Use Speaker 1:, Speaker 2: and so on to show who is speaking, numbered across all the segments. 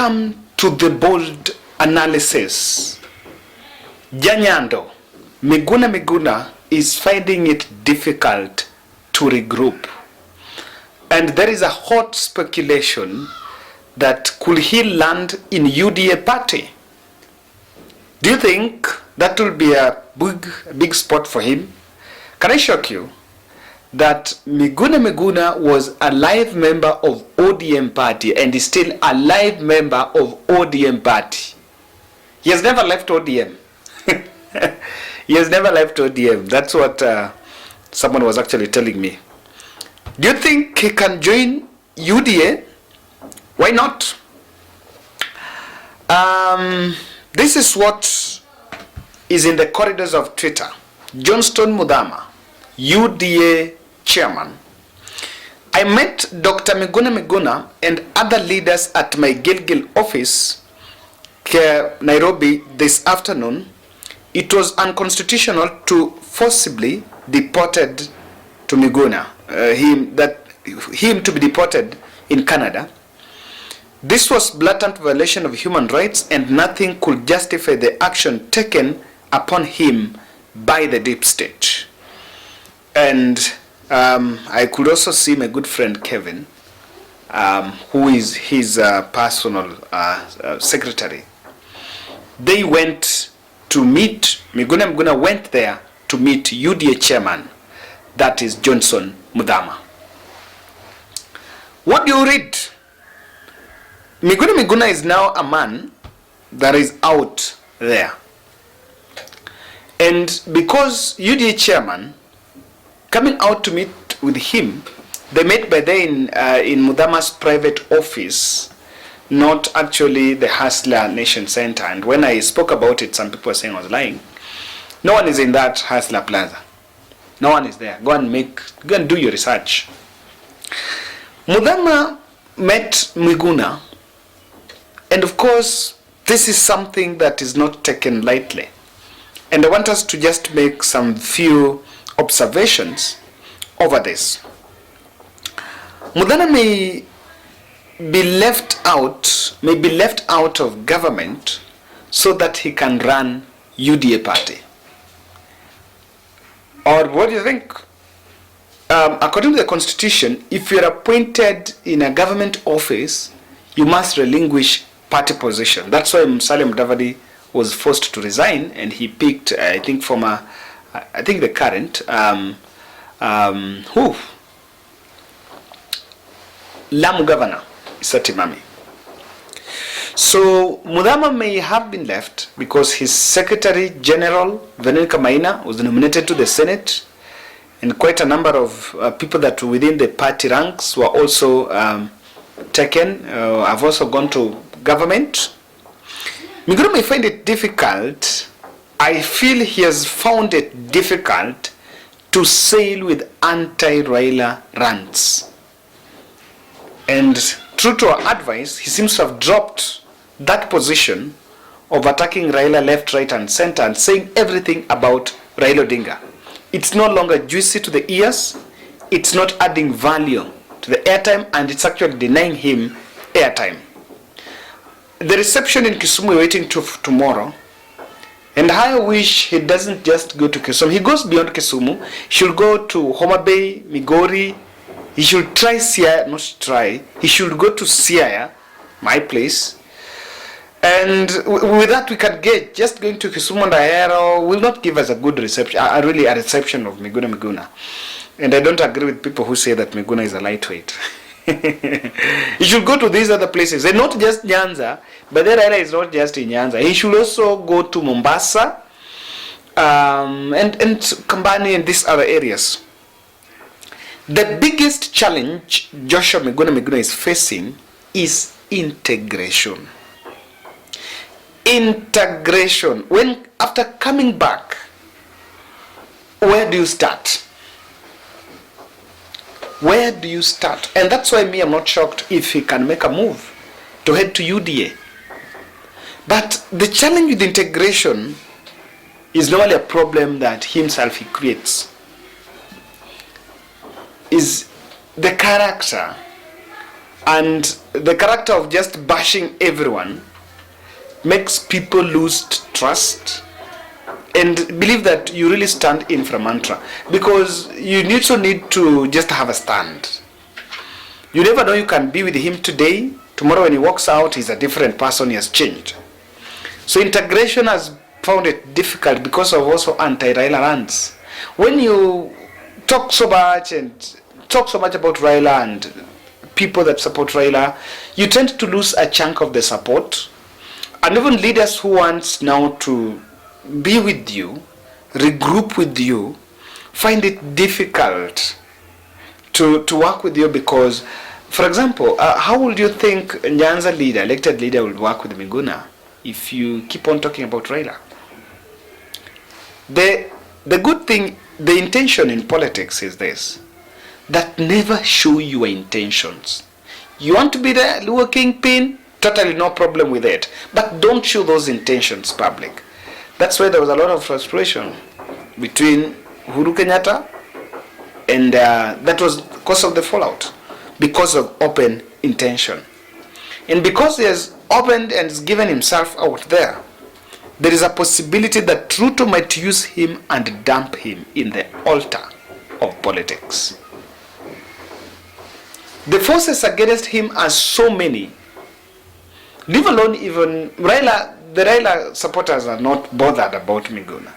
Speaker 1: come to the bold analysis, Janyando, Miguna is finding it difficult to regroup. And there is a hot speculation that could he land in UDA party? Do you think that will be a big spot for him? Can I shock you that Miguna was a live member of ODM party and is still a live member of ODM party? He has never left ODM. He has never left ODM. That's what someone was actually telling me. Do you think he can join UDA? Why not? This is what is in the corridors of Twitter. Johnston Muthama, UDA chairman. I met Dr. Miguna and other leaders at my Gilgil office, Nairobi, this afternoon. It was unconstitutional to forcibly deported to Miguna, him to be deported in Canada. This was blatant violation of human rights, and nothing could justify the action taken upon him by the deep state. And I could also see my good friend Kevin, who is his personal secretary. They went to meet, Miguna went there to meet UDA chairman, that is Johnston Muthama. What do you read? Miguna is now a man that is out there. And because UDA chairman coming out to meet with him, they met by then in Muthama's private office, not actually the Hustler Nation Center. And when I spoke about it, some people were saying I was lying. No one is in that Hustler Plaza. No one is there. Go and do your research. Muthama met Miguna, and of course, this is something that is not taken lightly. And I want us to just make some few observations over this. Muthama may be left out of government so that he can run UDA party. Or what do you think? According to the constitution, if you're appointed in a government office, you must relinquish party position. That's why Musalia Mudavadi was forced to resign, and he picked, I think the current, Lamu governor, Isatimami. So Muthama may have been left because his Secretary General, Veronica Maina, was nominated to the Senate, and quite a number of people that were within the party ranks were also taken, have also gone to government. Miguna may find it difficult. I feel he has found it difficult to sail with anti-Raila rants. And true to our advice, he seems to have dropped that position of attacking Raila left, right, and center and saying everything about Raila Odinga. It's no longer juicy to the ears, it's not adding value to the airtime, and it's actually denying him airtime. The reception in Kisumu we're waiting to tomorrow, and I wish he doesn't just go to Kisumu. He goes beyond Kisumu. He should go to Homa Bay, Migori. He should try Siaya, not try. He should go to Siaya, my place. And with that we can get, just going to Kisumu and Ahero will not give us a good reception, really a reception of Miguna. And I don't agree with people who say that Miguna is a lightweight. He should go to these other places, and not just Nyanza, but the Raila is not just in Nyanza. He should also go to Mombasa, and Kambani and these other areas. The biggest challenge Joshua Miguna is facing is integration. Integration. When after coming back, where do you start? Where do you start? And that's why I'm not shocked if he can make a move to head to UDA. But the challenge with integration is not only a problem that himself he creates. Is the character And the character of just bashing everyone makes people lose trust and believe that you really stand in for a mantra, because you also need to just have a stand. You never know, you can be with him today, tomorrow when he walks out, he's a different person, he has changed. So integration has found it difficult because of also anti-Raila rants. When you talk so much about Raila and people that support Raila, you tend to lose a chunk of the support. And even leaders who want now to be with you, regroup with you, find it difficult to work with you because, for example, how would you think Nyanza leader, elected leader, will work with Miguna if you keep on talking about Raila? The good thing, the intention in politics is this, that never show your intentions. You want to be the Luo kingpin? Totally no problem with it. But don't show those intentions public. That's why there was a lot of frustration between Uhuru Kenyatta, and that was because of the fallout, because of open intention. And because he has opened and has given himself out there, there is a possibility that Ruto might use him and dump him in the altar of politics. The forces against him are so many. Leave alone even Raila, the Raila supporters are not bothered about Miguna.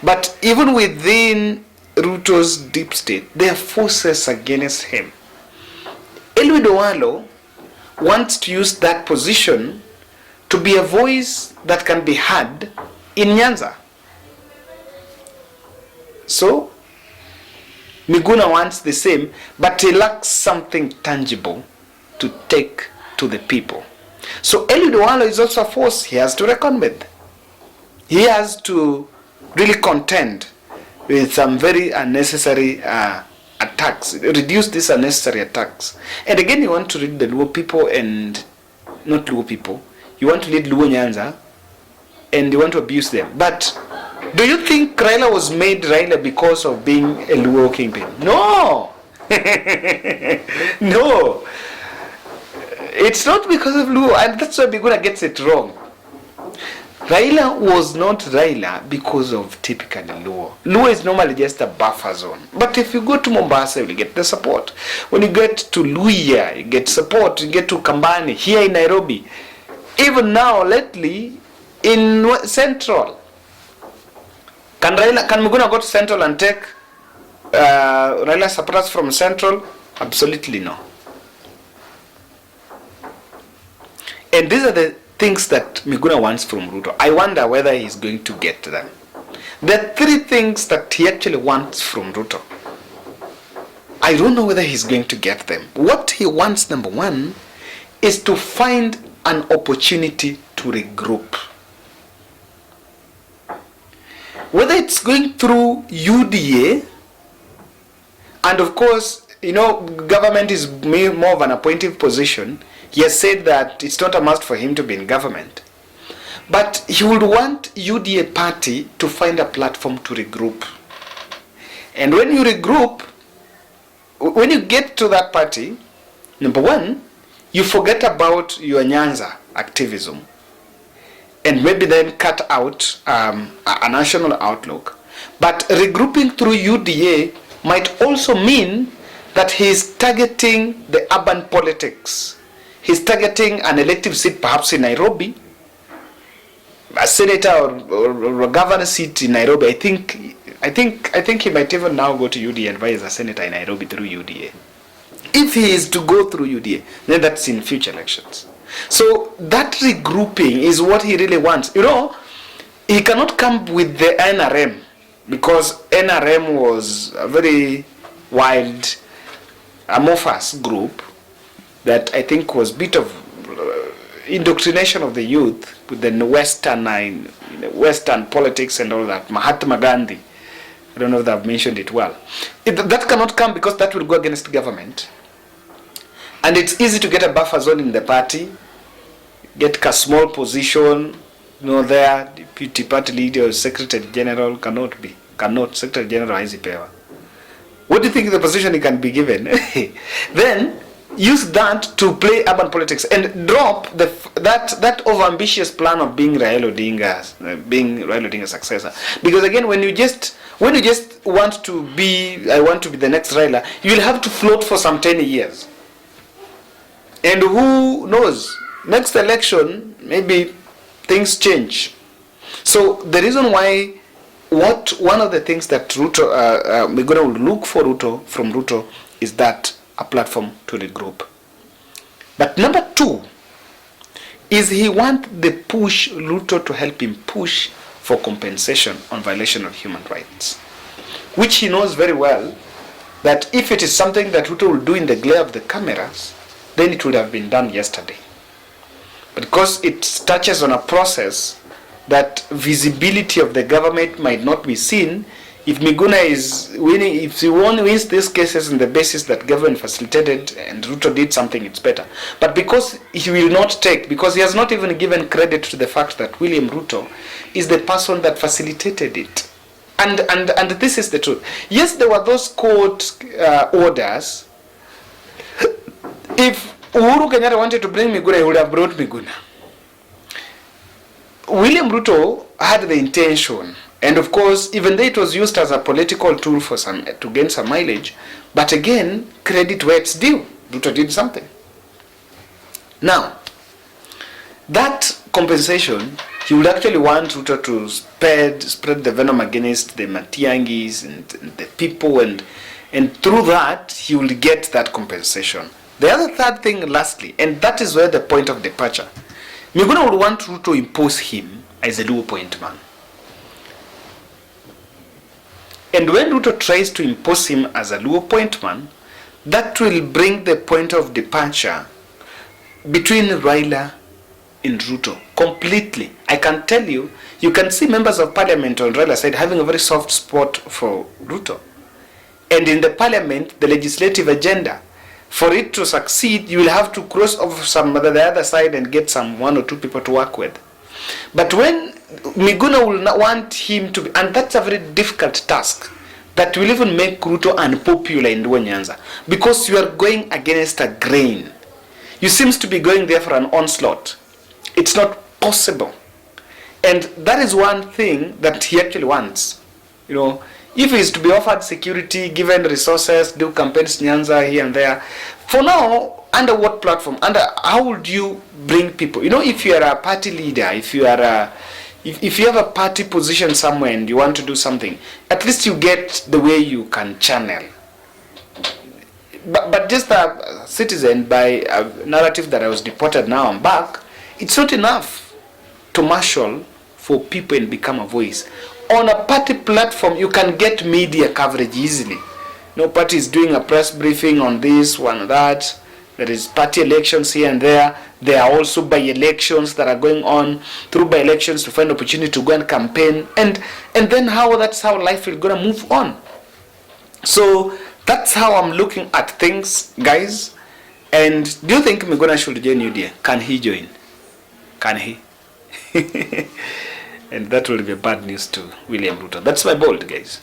Speaker 1: But even within Ruto's deep state, there are forces against him. Oduor wants to use that position to be a voice that can be heard in Nyanza. So, Miguna wants the same, but he lacks something tangible to take to the people. So, Oduor is also a force he has to reckon with. He has to really contend with some very unnecessary attacks, reduce these unnecessary attacks. And again, you want to lead the Luo people and not Luo people. You want to lead Luo Nyanza and you want to abuse them. But do you think Raila was made Raila because of being a Luo kingpin? No! No! It's not because of Luo, and that's why Miguna gets it wrong. Raila was not Raila because of typically Luo. Luo is normally just a buffer zone. But if you go to Mombasa, you get the support. When you get to Luhya, you get support. You get to Kambani, here in Nairobi. Even now, lately, in Central. Can Miguna go to Central and take Raila supporters from Central? Absolutely no. And these are the things that Miguna wants from Ruto. I wonder whether he's going to get them. There are three things that he actually wants from Ruto. I don't know whether he's going to get them. What he wants, number one, is to find an opportunity to regroup. Whether it's going through UDA, and of course, you know, government is more of an appointive position. He has said that it's not a must for him to be in government. But he would want UDA party to find a platform to regroup. And when you regroup, when you get to that party, number one, you forget about your Nyanza activism. And maybe then cut out a national outlook. But regrouping through UDA might also mean that he is targeting the urban politics. He's targeting an elective seat perhaps in Nairobi, a senator or a governor seat in Nairobi. I think he might even now go to UDA and vie as a senator in Nairobi through UDA. If he is to go through UDA, then that's in future elections. So that regrouping is what he really wants. You know, he cannot come with the NRM because NRM was a very wild, amorphous group that I think was a bit of indoctrination of the youth with the Western politics and all that. Mahatma Gandhi, I don't know if I've mentioned it well. That cannot come because that will go against government. And it's easy to get a buffer zone in the party, get a small position, you know, there, deputy party leader or secretary general Secretary General haizi pewa. What do you think the position he can be given? Then, use that to play urban politics and drop that overambitious plan of being Raila Odinga's successor. Because again, when you just want to be, I want to be the next Raila, you will have to float for some 10 years. And who knows? Next election, maybe things change. So the reason why, one of the things that Miguna will look for from Ruto is that a platform to regroup. But number two is he want the push Ruto to help him push for compensation on violation of human rights, which he knows very well that if it is something that Ruto will do in the glare of the cameras, then it would have been done yesterday. But because it touches on a process that visibility of the government might not be seen, if Miguna is winning, if he wins these cases on the basis that government facilitated and Ruto did something, it's better. But because he will not take, because he has not even given credit to the fact that William Ruto is the person that facilitated it. And this is the truth. Yes, there were those court orders. If Uhuru Kenyatta wanted to bring Miguna, he would have brought Miguna. William Ruto had the intention, and of course, even though it was used as a political tool for to gain some mileage, but again, credit where it's due. Ruto did something. Now, that compensation, he would actually want Ruto to spread the venom against the Matiangis and the people, and through that, he will get that compensation. The other third thing, lastly, and that is where the point of departure, Miguna would want Ruto to impose him as a Luo point man. And when Ruto tries to impose him as a Luo point man, that will bring the point of departure between Raila and Ruto completely. I can tell you, you can see members of parliament on Raila's side having a very soft spot for Ruto. And in the parliament, the legislative agenda, for it to succeed, you will have to cross over the other side and get some 1 or 2 people to work with. But when Miguna will not want him to be, and that's a very difficult task, that will even make Ruto unpopular in Nyanza, because you are going against a grain. You seems to be going there for an onslaught. It's not possible. And that is one thing that he actually wants. You know, if he is to be offered security, given resources, do campaigns Nyanza here and there, for now, under what platform? How would you bring people? You know, if you are a party leader, if you have a party position somewhere and you want to do something, at least you get the way you can channel. But just a citizen by a narrative that I was deported, now I'm back, it's not enough to marshal for people and become a voice. On a party platform, you can get media coverage easily. No party is doing a press briefing on this, one, that. There is party elections here and there. There are also by-elections that are going on, through by-elections to find opportunity to go and campaign. And then that's how life is going to move on. So that's how I'm looking at things, guys. And do you think Miguna should join UDA? Can he join? Can he? And that will be bad news to William Ruto. That's my bold, guys.